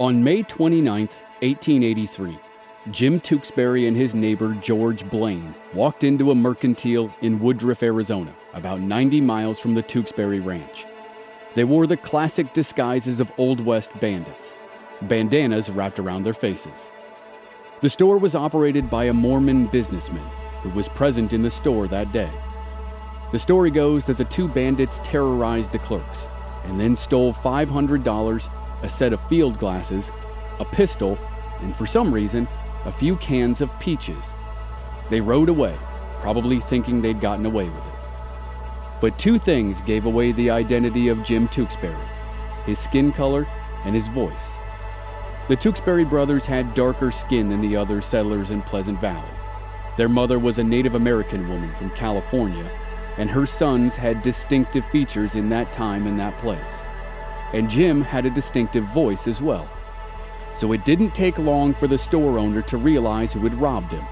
On May 29, 1883, Jim Tewksbury and his neighbor George Blaine walked into a mercantile in Woodruff, Arizona, about 90 miles from the Tewksbury Ranch. They wore the classic disguises of Old West bandits, bandanas wrapped around their faces. The store was operated by a Mormon businessman who was present in the store that day. The story goes that the two bandits terrorized the clerks and then stole $500, a set of field glasses, a pistol, and for some reason, a few cans of peaches. They rode away, probably thinking they'd gotten away with it. But two things gave away the identity of Jim Tewksbury: his skin color and his voice. The Tewksbury brothers had darker skin than the other settlers in Pleasant Valley. Their mother was a Native American woman from California, and her sons had distinctive features in that time and that place. And Jim had a distinctive voice as well. So it didn't take long for the store owner to realize who had robbed him.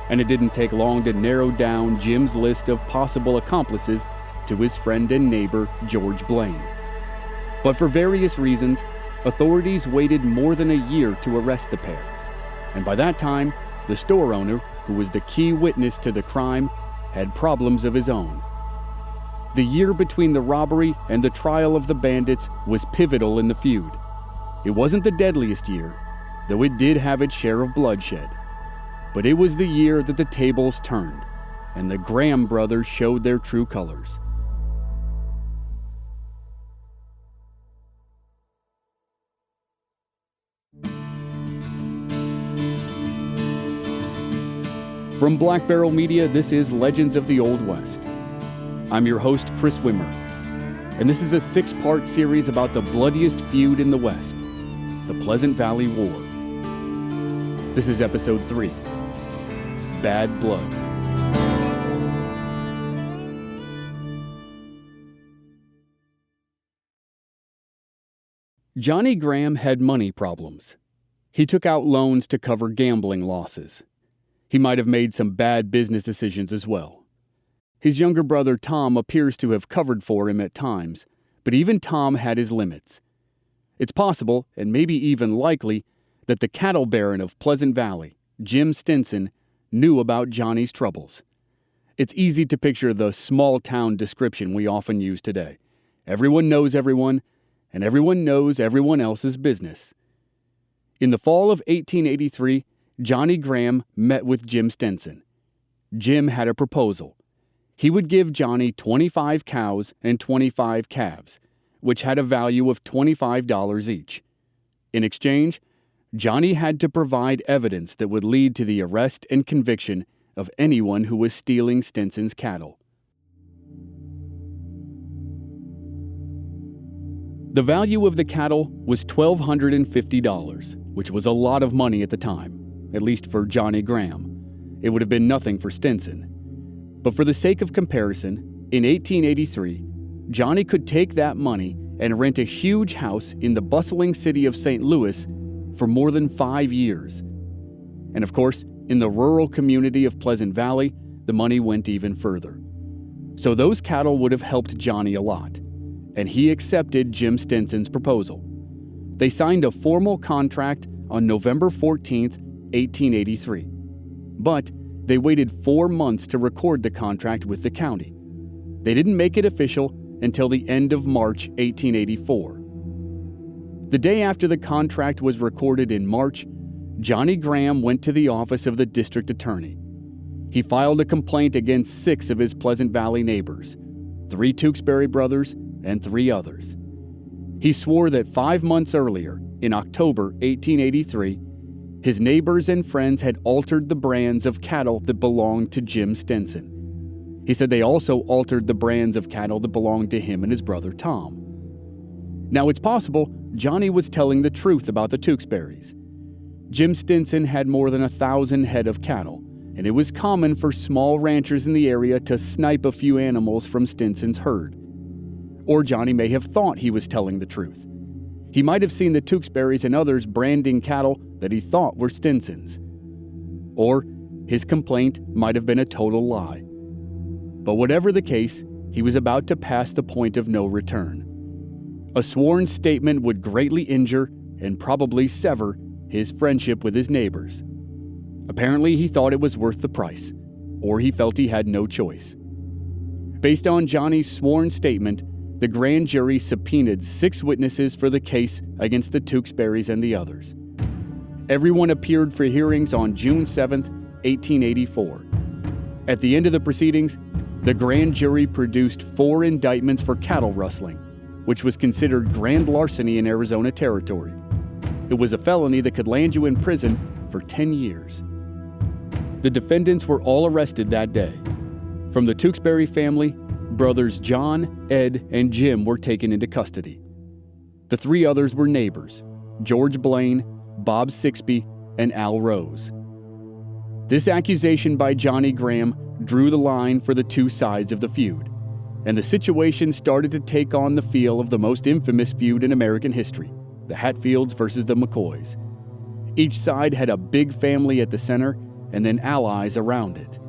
And it didn't take long to narrow down Jim's list of possible accomplices to his friend and neighbor, George Blaine. But for various reasons, authorities waited more than a year to arrest the pair. And by that time, the store owner, who was the key witness to the crime, had problems of his own. The year between the robbery and the trial of the bandits was pivotal in the feud. It wasn't the deadliest year, though it did have its share of bloodshed. But it was the year that the tables turned, and the Graham brothers showed their true colors. From Black Barrel Media, this is Legends of the Old West. I'm your host, Chris Wimmer, and this is a 6-part series about the bloodiest feud in the West, the Pleasant Valley War. This is Episode 3, Bad Blood. Johnny Graham had money problems. He took out loans to cover gambling losses. He might have made some bad business decisions as well. His younger brother Tom appears to have covered for him at times, but even Tom had his limits. It's possible, and maybe even likely, that the cattle baron of Pleasant Valley, Jim Stinson, knew about Johnny's troubles. It's easy to picture the small-town description we often use today. Everyone knows everyone, and everyone knows everyone else's business. In the fall of 1883, Johnny Graham met with Jim Stinson. Jim had a proposal. He would give Johnny 25 cows and 25 calves, which had a value of $25 each. In exchange, Johnny had to provide evidence that would lead to the arrest and conviction of anyone who was stealing Stinson's cattle. The value of the cattle was $1,250, which was a lot of money at the time, at least for Johnny Graham. It would have been nothing for Stinson. But for the sake of comparison, in 1883, Johnny could take that money and rent a huge house in the bustling city of St. Louis for more than 5 years. And of course, in the rural community of Pleasant Valley, the money went even further. So those cattle would have helped Johnny a lot, and he accepted Jim Stinson's proposal. They signed a formal contract on November 14th, 1883. But they waited 4 months to record the contract with the county. They didn't make it official until the end of March 1884. The day after the contract was recorded in March, Johnny Graham went to the office of the district attorney. He filed a complaint against 6 of his Pleasant Valley neighbors, 3 Tewksbury brothers and 3 others. He swore that 5 months earlier, in October 1883, his neighbors and friends had altered the brands of cattle that belonged to Jim Stinson. He said they also altered the brands of cattle that belonged to him and his brother Tom. Now it's possible Johnny was telling the truth about the Tewksburys. Jim Stinson had more than 1,000 head of cattle, and it was common for small ranchers in the area to snipe a few animals from Stinson's herd. Or Johnny may have thought he was telling the truth. He might have seen the Tewksburys and others branding cattle that he thought were Stinson's. Or his complaint might have been a total lie. But whatever the case, he was about to pass the point of no return. A sworn statement would greatly injure and probably sever his friendship with his neighbors. Apparently, he thought it was worth the price, or he felt he had no choice. Based on Johnny's sworn statement, the grand jury subpoenaed 6 witnesses for the case against the Tewksburys and the others. Everyone appeared for hearings on June 7, 1884. At the end of the proceedings, the grand jury produced 4 indictments for cattle rustling, which was considered grand larceny in Arizona territory. It was a felony that could land you in prison for 10 years. The defendants were all arrested that day. From the Tewksbury family, brothers John, Ed, and Jim were taken into custody. The 3 others were neighbors: George Blaine, Bob Sixby, and Al Rose. This accusation by Johnny Graham drew the line for the 2 sides of the feud, and the situation started to take on the feel of the most infamous feud in American history, the Hatfields versus the McCoys. Each side had a big family at the center and then allies around it.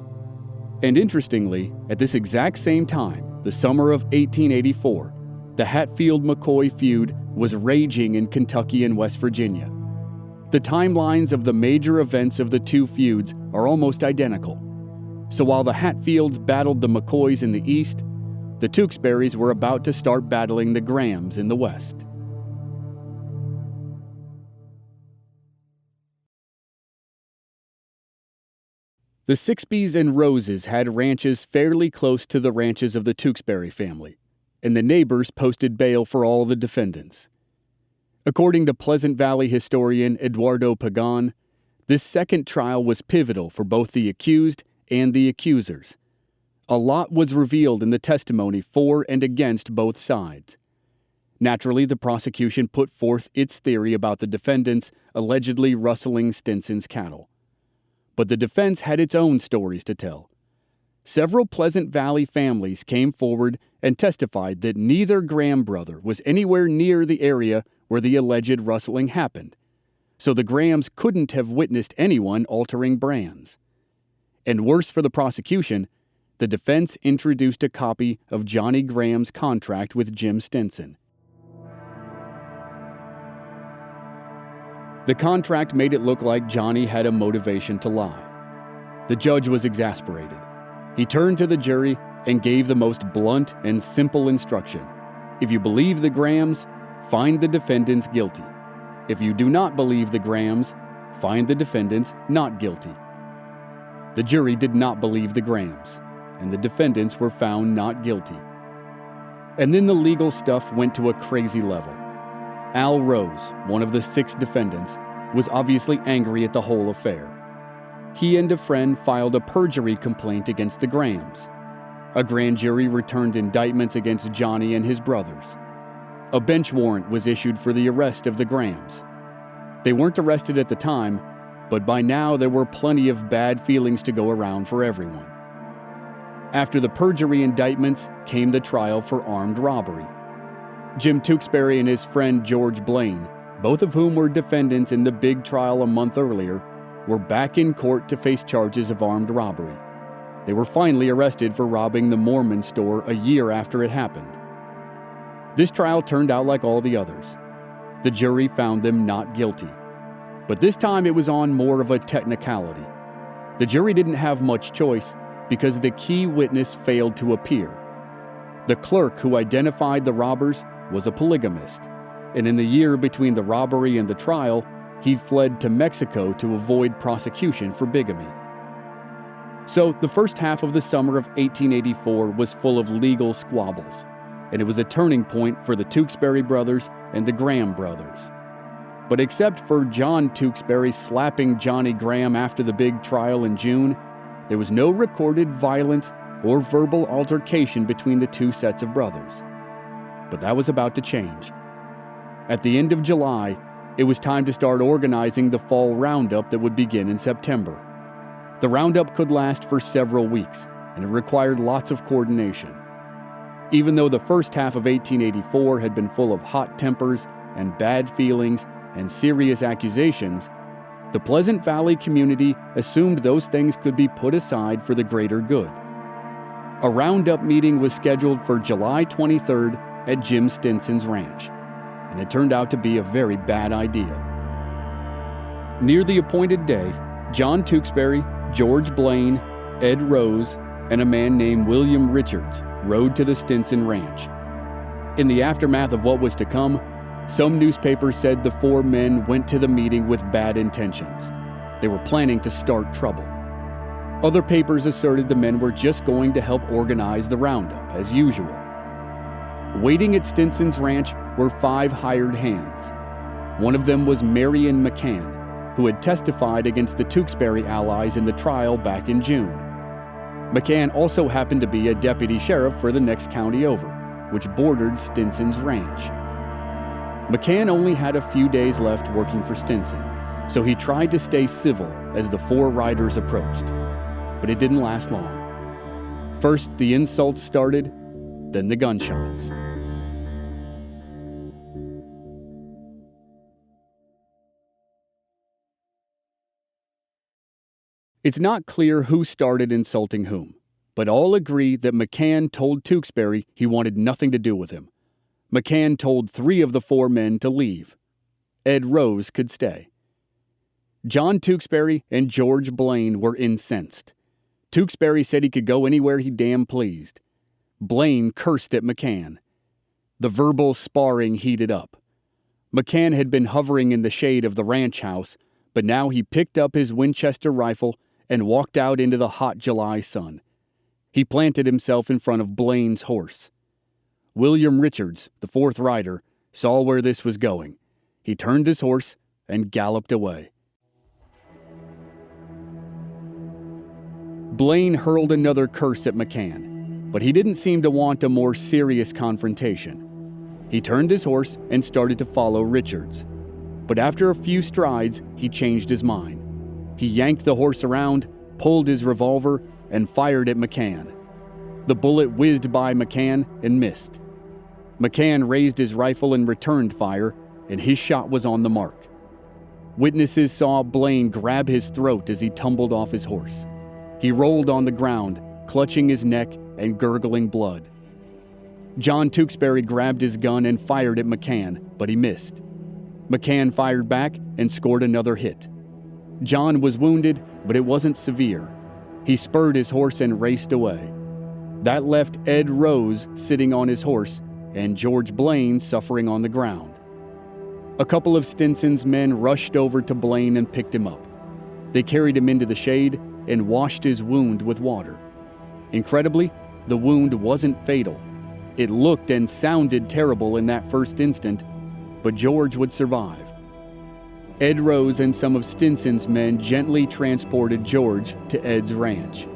And interestingly, at this exact same time, the summer of 1884, the Hatfield-McCoy feud was raging in Kentucky and West Virginia. The timelines of the major events of the 2 feuds are almost identical. So while the Hatfields battled the McCoys in the east, the Tewksburys were about to start battling the Grahams in the west. The Sixbys and Roses had ranches fairly close to the ranches of the Tewksbury family, and the neighbors posted bail for all the defendants. According to Pleasant Valley historian Eduardo Pagan, this second trial was pivotal for both the accused and the accusers. A lot was revealed in the testimony for and against both sides. Naturally, the prosecution put forth its theory about the defendants allegedly rustling Stinson's cattle. But the defense had its own stories to tell. Several Pleasant Valley families came forward and testified that neither Graham brother was anywhere near the area where the alleged rustling happened, so the Grahams couldn't have witnessed anyone altering brands. And worse for the prosecution, the defense introduced a copy of Johnny Graham's contract with Jim Stinson. The contract made it look like Johnny had a motivation to lie. The judge was exasperated. He turned to the jury and gave the most blunt and simple instruction. If you believe the Grahams, find the defendants guilty. If you do not believe the Grahams, find the defendants not guilty. The jury did not believe the Grahams, and the defendants were found not guilty. And then the legal stuff went to a crazy level. Al Rose, one of the 6 defendants, was obviously angry at the whole affair. He and a friend filed a perjury complaint against the Grahams. A grand jury returned indictments against Johnny and his brothers. A bench warrant was issued for the arrest of the Grahams. They weren't arrested at the time, but by now there were plenty of bad feelings to go around for everyone. After the perjury indictments came the trial for armed robbery. Jim Tewksbury and his friend George Blaine, both of whom were defendants in the big trial a month earlier, were back in court to face charges of armed robbery. They were finally arrested for robbing the Mormon store a year after it happened. This trial turned out like all the others. The jury found them not guilty. But this time it was on more of a technicality. The jury didn't have much choice because the key witness failed to appear. The clerk who identified the robbers was a polygamist, and in the year between the robbery and the trial, he'd fled to Mexico to avoid prosecution for bigamy. So the first half of the summer of 1884 was full of legal squabbles, and it was a turning point for the Tewksbury brothers and the Graham brothers. But except for John Tewksbury slapping Johnny Graham after the big trial in June, there was no recorded violence or verbal altercation between the 2 sets of brothers. But that was about to change. At the end of July, it was time to start organizing the fall roundup that would begin in September. The roundup could last for several weeks, and it required lots of coordination. Even though the first half of 1884 had been full of hot tempers and bad feelings and serious accusations, the Pleasant Valley community assumed those things could be put aside for the greater good. A roundup meeting was scheduled for July 23rd at Jim Stinson's ranch. and it turned out to be a very bad idea. Near the appointed day, John Tewksbury, George Blaine, Ed Rose, and a man named William Richards rode to the Stinson ranch. In the aftermath of what was to come, some newspapers said the four men went to the meeting with bad intentions. They were planning to start trouble. Other papers asserted the men were just going to help organize the roundup, as usual. Waiting at Stinson's ranch were 5 hired hands. One of them was Marion McCann, who had testified against the Tewksbury allies in the trial back in June. McCann also happened to be a deputy sheriff for the next county over, which bordered Stinson's ranch. McCann only had a few days left working for Stinson, so he tried to stay civil as the 4 riders approached. But it didn't last long. First, the insults started, then the gunshots. It's not clear who started insulting whom, but all agree that McCann told Tewksbury he wanted nothing to do with him. McCann told 3 of the 4 men to leave. Ed Rose could stay. John Tewksbury and George Blaine were incensed. Tewksbury said he could go anywhere he damn pleased. Blaine cursed at McCann. The verbal sparring heated up. McCann had been hovering in the shade of the ranch house, but now he picked up his Winchester rifle and walked out into the hot July sun. He planted himself in front of Blaine's horse. William Richards, the 4th rider, saw where this was going. He turned his horse and galloped away. Blaine hurled another curse at McCann, but he didn't seem to want a more serious confrontation. He turned his horse and started to follow Richards. But after a few strides, he changed his mind. He yanked the horse around, pulled his revolver, and fired at McCann. The bullet whizzed by McCann and missed. McCann raised his rifle and returned fire, and his shot was on the mark. Witnesses saw Blaine grab his throat as he tumbled off his horse. He rolled on the ground, clutching his neck and gurgling blood. John Tewksbury grabbed his gun and fired at McCann, but he missed. McCann fired back and scored another hit. John was wounded, but it wasn't severe. He spurred his horse and raced away. That left Ed Rose sitting on his horse and George Blaine suffering on the ground. A couple of Stinson's men rushed over to Blaine and picked him up. They carried him into the shade and washed his wound with water. Incredibly, the wound wasn't fatal. It looked and sounded terrible in that first instant, but George would survive. Ed Rose and some of Stinson's men gently transported George to Ed's ranch.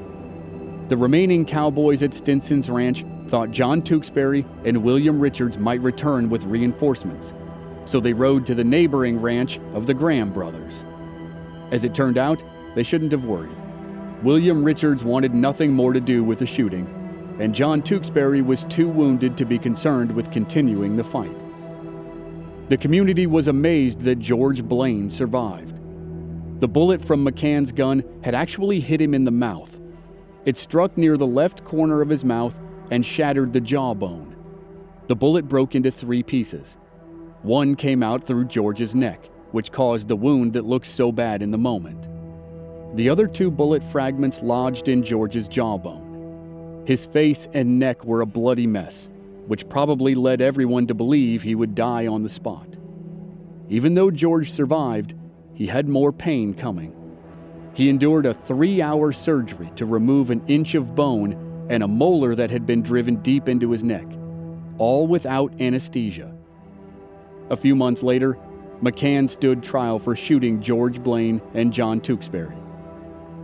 The remaining cowboys at Stinson's ranch thought John Tewksbury and William Richards might return with reinforcements, so they rode to the neighboring ranch of the Graham brothers. As it turned out, they shouldn't have worried. William Richards wanted nothing more to do with the shooting, and John Tewksbury was too wounded to be concerned with continuing the fight. The community was amazed that George Blaine survived. The bullet from McCann's gun had actually hit him in the mouth. It struck near the left corner of his mouth and shattered the jawbone. The bullet broke into 3 pieces. One came out through George's neck, which caused the wound that looked so bad in the moment. The other 2 bullet fragments lodged in George's jawbone. His face and neck were a bloody mess, which probably led everyone to believe he would die on the spot. Even though George survived, he had more pain coming. He endured a 3-hour surgery to remove an inch of bone and a molar that had been driven deep into his neck, all without anesthesia. A few months later, McCann stood trial for shooting George Blaine and John Tewksbury.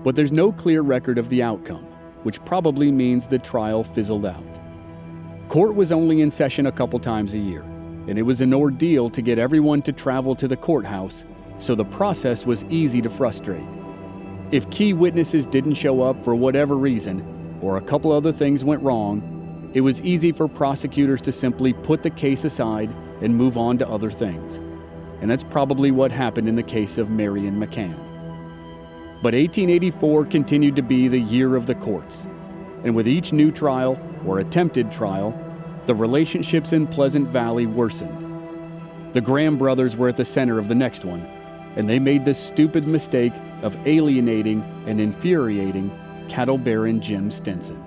But there's no clear record of the outcome, which probably means the trial fizzled out. Court was only in session a couple times a year, and it was an ordeal to get everyone to travel to the courthouse, so the process was easy to frustrate. If key witnesses didn't show up for whatever reason, or a couple other things went wrong, it was easy for prosecutors to simply put the case aside and move on to other things. And that's probably what happened in the case of Marion McCann. But 1884 continued to be the year of the courts, and with each new trial, or attempted trial, the relationships in Pleasant Valley worsened. The Graham brothers were at the center of the next one, and they made the stupid mistake of alienating and infuriating cattle baron Jim Stinson.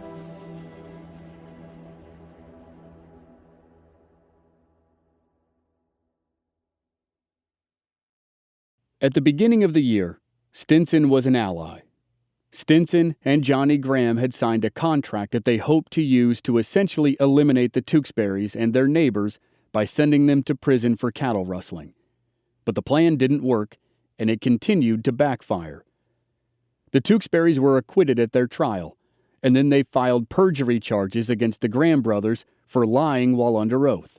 At the beginning of the year, Stinson was an ally. Stinson and Johnny Graham had signed a contract that they hoped to use to essentially eliminate the Tewksburys and their neighbors by sending them to prison for cattle rustling. But the plan didn't work, and it continued to backfire. The Tewksburys were acquitted at their trial, and then they filed perjury charges against the Graham brothers for lying while under oath.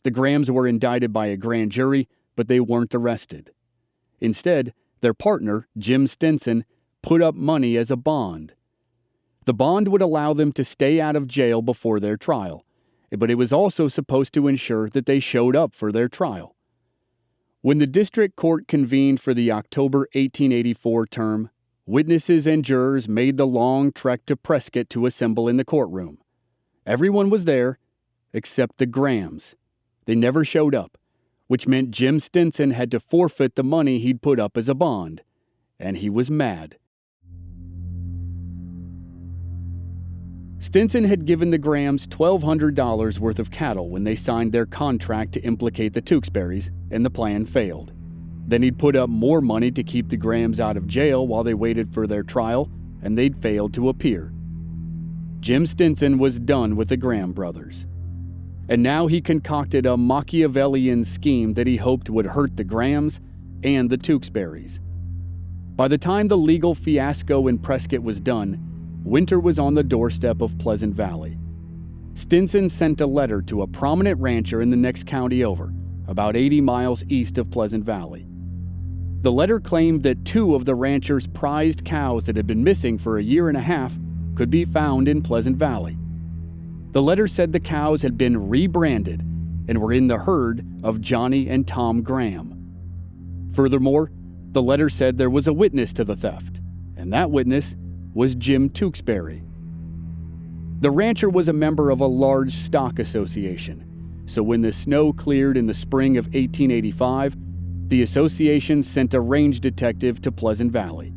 The Grahams were indicted by a grand jury, but they weren't arrested. Instead, their partner, Jim Stinson, put up money as a bond. The bond would allow them to stay out of jail before their trial, but it was also supposed to ensure that they showed up for their trial. When the district court convened for the October 1884 term, witnesses and jurors made the long trek to Prescott to assemble in the courtroom. Everyone was there, except the Grahams. They never showed up, which meant Jim Stinson had to forfeit the money he'd put up as a bond, and he was mad. Stinson had given the Grahams $1,200 worth of cattle when they signed their contract to implicate the Tewksburys, and the plan failed. Then he'd put up more money to keep the Grahams out of jail while they waited for their trial, and they'd failed to appear. Jim Stinson was done with the Graham brothers. And now he concocted a Machiavellian scheme that he hoped would hurt the Grahams and the Tewksburys. By the time the legal fiasco in Prescott was done, winter was on the doorstep of Pleasant Valley. Stinson sent a letter to a prominent rancher in the next county over, about 80 miles east of Pleasant Valley. The letter claimed that 2 of the rancher's prized cows that had been missing for a year and a half could be found in Pleasant Valley. The letter said the cows had been rebranded and were in the herd of Johnny and Tom Graham. Furthermore, the letter said there was a witness to the theft, and that witness was Jim Tewksbury. The rancher was a member of a large stock association, so when the snow cleared in the spring of 1885, the association sent a range detective to Pleasant Valley.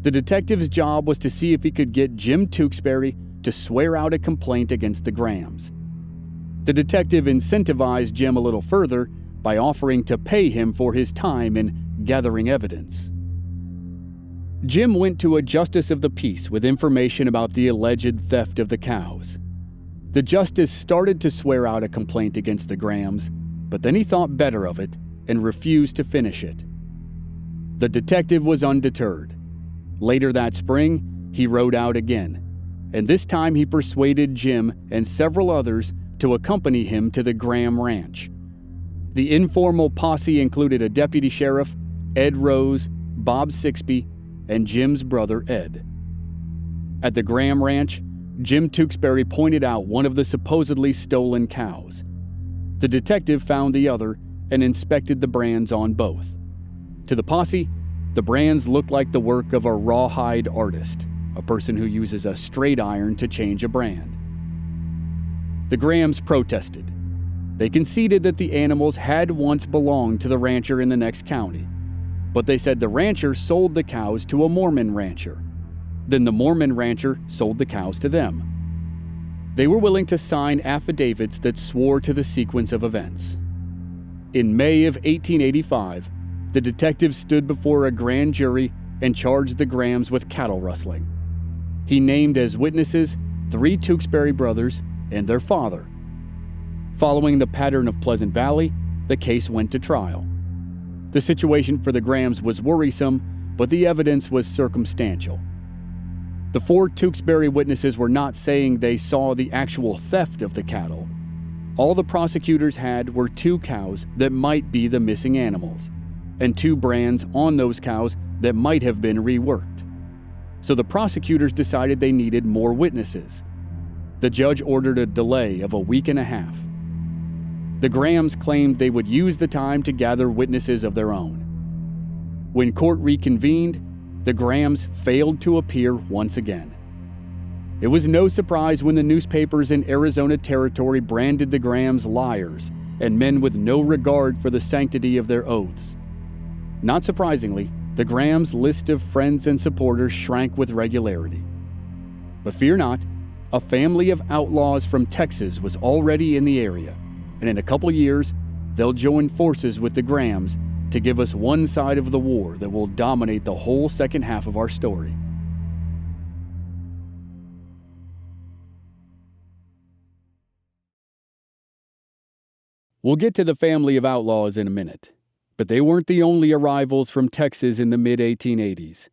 The detective's job was to see if he could get Jim Tewksbury to swear out a complaint against the Grahams. The detective incentivized Jim a little further by offering to pay him for his time in gathering evidence. Jim went to a justice of the peace with information about the alleged theft of the cows. The justice started to swear out a complaint against the Grahams, but then he thought better of it and refused to finish it. The detective was undeterred. Later that spring, he rode out again, and this time he persuaded Jim and several others to accompany him to the Graham Ranch. The informal posse included a deputy sheriff, Ed Rose, Bob Sixby, and Jim's brother Ed. At the Graham Ranch, Jim Tewksbury pointed out one of the supposedly stolen cows. The detective found the other and inspected the brands on both. To the posse, the brands looked like the work of a rawhide artist, a person who uses a straight iron to change a brand. The Grahams protested. They conceded that the animals had once belonged to the rancher in the next county, but they said the rancher sold the cows to a Mormon rancher. Then the Mormon rancher sold the cows to them. They were willing to sign affidavits that swore to the sequence of events. In May of 1885, the detective stood before a grand jury and charged the Grahams with cattle rustling. He named as witnesses 3 Tewksbury brothers and their father. Following the pattern of Pleasant Valley, the case went to trial. The situation for the Grahams was worrisome, but the evidence was circumstantial. The 4 Tewksbury witnesses were not saying they saw the actual theft of the cattle. All the prosecutors had were 2 cows that might be the missing animals, and 2 brands on those cows that might have been reworked. So the prosecutors decided they needed more witnesses. The judge ordered a delay of a week and a half. The Grahams claimed they would use the time to gather witnesses of their own. When court reconvened, the Grahams failed to appear once again. It was no surprise when the newspapers in Arizona Territory branded the Grahams liars and men with no regard for the sanctity of their oaths. Not surprisingly, the Grahams' list of friends and supporters shrank with regularity. But fear not, a family of outlaws from Texas was already in the area, and in a couple years, they'll join forces with the Grahams to give us one side of the war that will dominate the whole second half of our story. We'll get to the family of outlaws in a minute, but they weren't the only arrivals from Texas in the mid-1880s.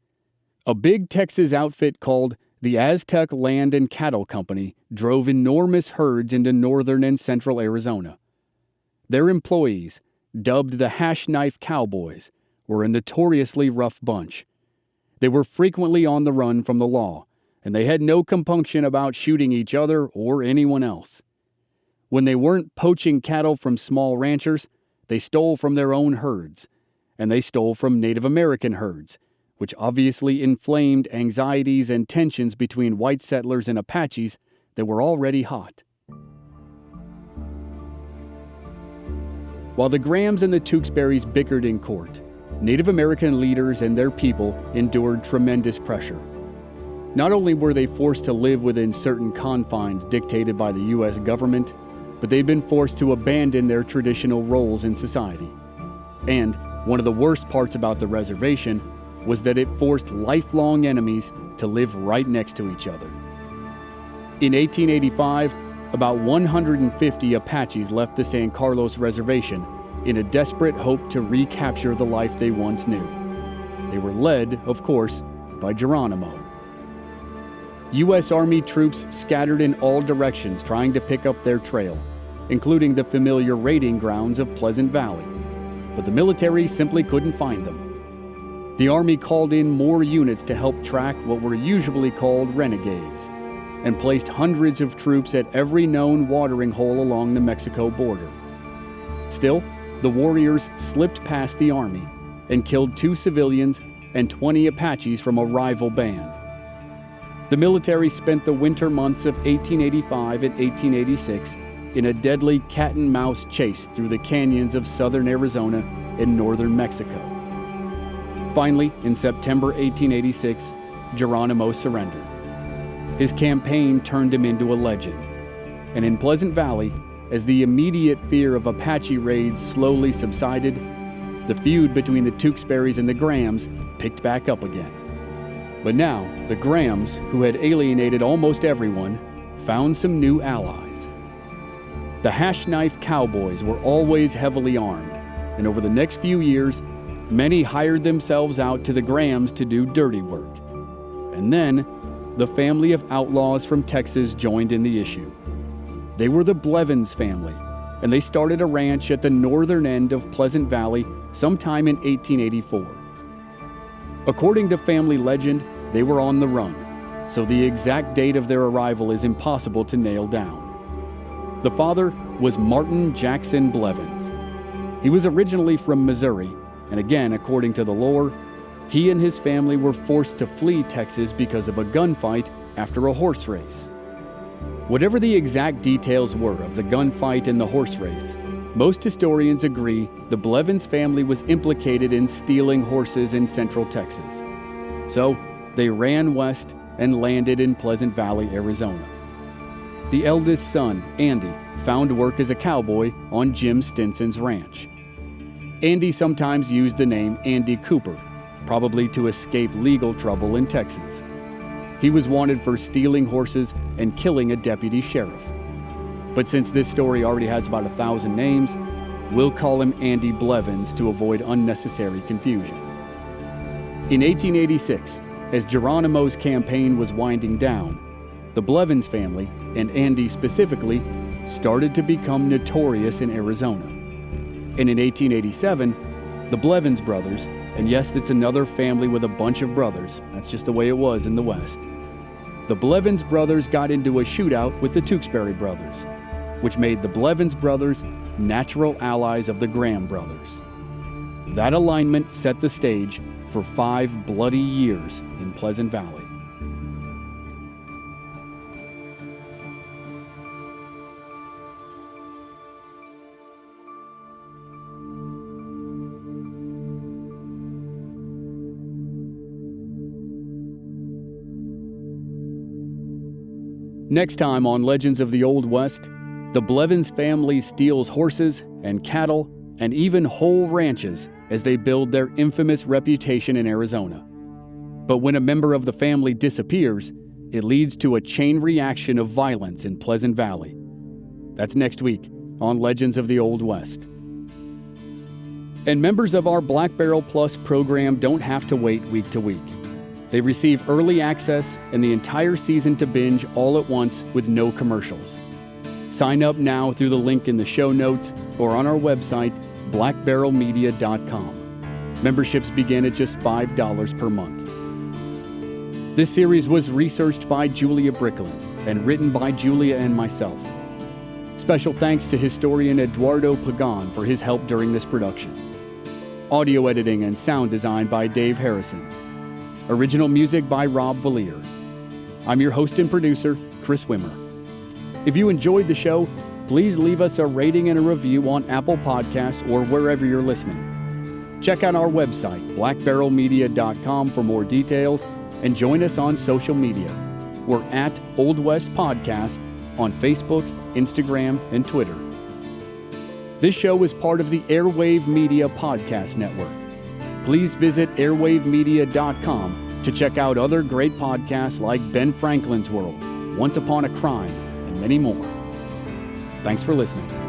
A big Texas outfit called the Aztec Land and Cattle Company drove enormous herds into northern and central Arizona. Their employees, dubbed the Hash Knife Cowboys, were a notoriously rough bunch. They were frequently on the run from the law, and they had no compunction about shooting each other or anyone else. When they weren't poaching cattle from small ranchers, they stole from their own herds, and they stole from Native American herds, which obviously inflamed anxieties and tensions between white settlers and Apaches that were already hot. While the Grahams and the Tewksburys bickered in court, Native American leaders and their people endured tremendous pressure. Not only were they forced to live within certain confines dictated by the U.S. government, but they'd been forced to abandon their traditional roles in society. And one of the worst parts about the reservation was that it forced lifelong enemies to live right next to each other. In 1885, about 150 Apaches left the San Carlos Reservation in a desperate hope to recapture the life they once knew. They were led, of course, by Geronimo. U.S. Army troops scattered in all directions trying to pick up their trail, including the familiar raiding grounds of Pleasant Valley, but the military simply couldn't find them. The Army called in more units to help track what were usually called renegades, and placed hundreds of troops at every known watering hole along the Mexico border. Still, the warriors slipped past the Army and killed 2 civilians and 20 Apaches from a rival band. The military spent the winter months of 1885 and 1886 in a deadly cat-and-mouse chase through the canyons of southern Arizona and northern Mexico. Finally, in September 1886, Geronimo surrendered. His campaign turned him into a legend. And in Pleasant Valley, as the immediate fear of Apache raids slowly subsided, the feud between the Tewksburys and the Grahams picked back up again. But now, the Grahams, who had alienated almost everyone, found some new allies. The Hash Knife Cowboys were always heavily armed, and over the next few years, many hired themselves out to the Grahams to do dirty work. And then, the family of outlaws from Texas joined in the issue. They were the Blevins family, and they started a ranch at the northern end of Pleasant Valley sometime in 1884. According to family legend, they were on the run, so the exact date of their arrival is impossible to nail down. The father was Martin Jackson Blevins. He was originally from Missouri, and again, according to the lore, he and his family were forced to flee Texas because of a gunfight after a horse race. Whatever the exact details were of the gunfight and the horse race, most historians agree the Blevins family was implicated in stealing horses in central Texas. So, they ran west and landed in Pleasant Valley, Arizona. The eldest son, Andy, found work as a cowboy on Jim Stinson's ranch. Andy sometimes used the name Andy Cooper, probably to escape legal trouble in Texas. He was wanted for stealing horses and killing a deputy sheriff. But since this story already has about 1,000 names, we'll call him Andy Blevins to avoid unnecessary confusion. In 1886, as Geronimo's campaign was winding down, the Blevins family, and Andy specifically, started to become notorious in Arizona. And in 1887, the Blevins brothers, and yes, it's another family with a bunch of brothers, that's just the way it was in the West. The Blevins brothers got into a shootout with the Tewksbury brothers, which made the Blevins brothers natural allies of the Graham brothers. That alignment set the stage for 5 bloody years in Pleasant Valley. Next time on Legends of the Old West, the Blevins family steals horses and cattle and even whole ranches as they build their infamous reputation in Arizona. But when a member of the family disappears, it leads to a chain reaction of violence in Pleasant Valley. That's next week on Legends of the Old West. And members of our Black Barrel Plus program don't have to wait week to week. They receive early access and the entire season to binge all at once with no commercials. Sign up now through the link in the show notes or on our website, blackbarrelmedia.com. Memberships begin at just $5 per month. This series was researched by Julia Brickland and written by Julia and myself. Special thanks to historian Eduardo Pagan for his help during this production. Audio editing and sound design by Dave Harrison. Original music by Rob Valier. I'm your host and producer, Chris Wimmer. If you enjoyed the show, please leave us a rating and a review on Apple Podcasts or wherever you're listening. Check out our website, blackbarrelmedia.com, for more details, and join us on social media. We're at Old West Podcast on Facebook, Instagram, and Twitter. This show is part of the Airwave Media Podcast Network. Please visit airwavemedia.com to check out other great podcasts like Ben Franklin's World, Once Upon a Crime, and many more. Thanks for listening.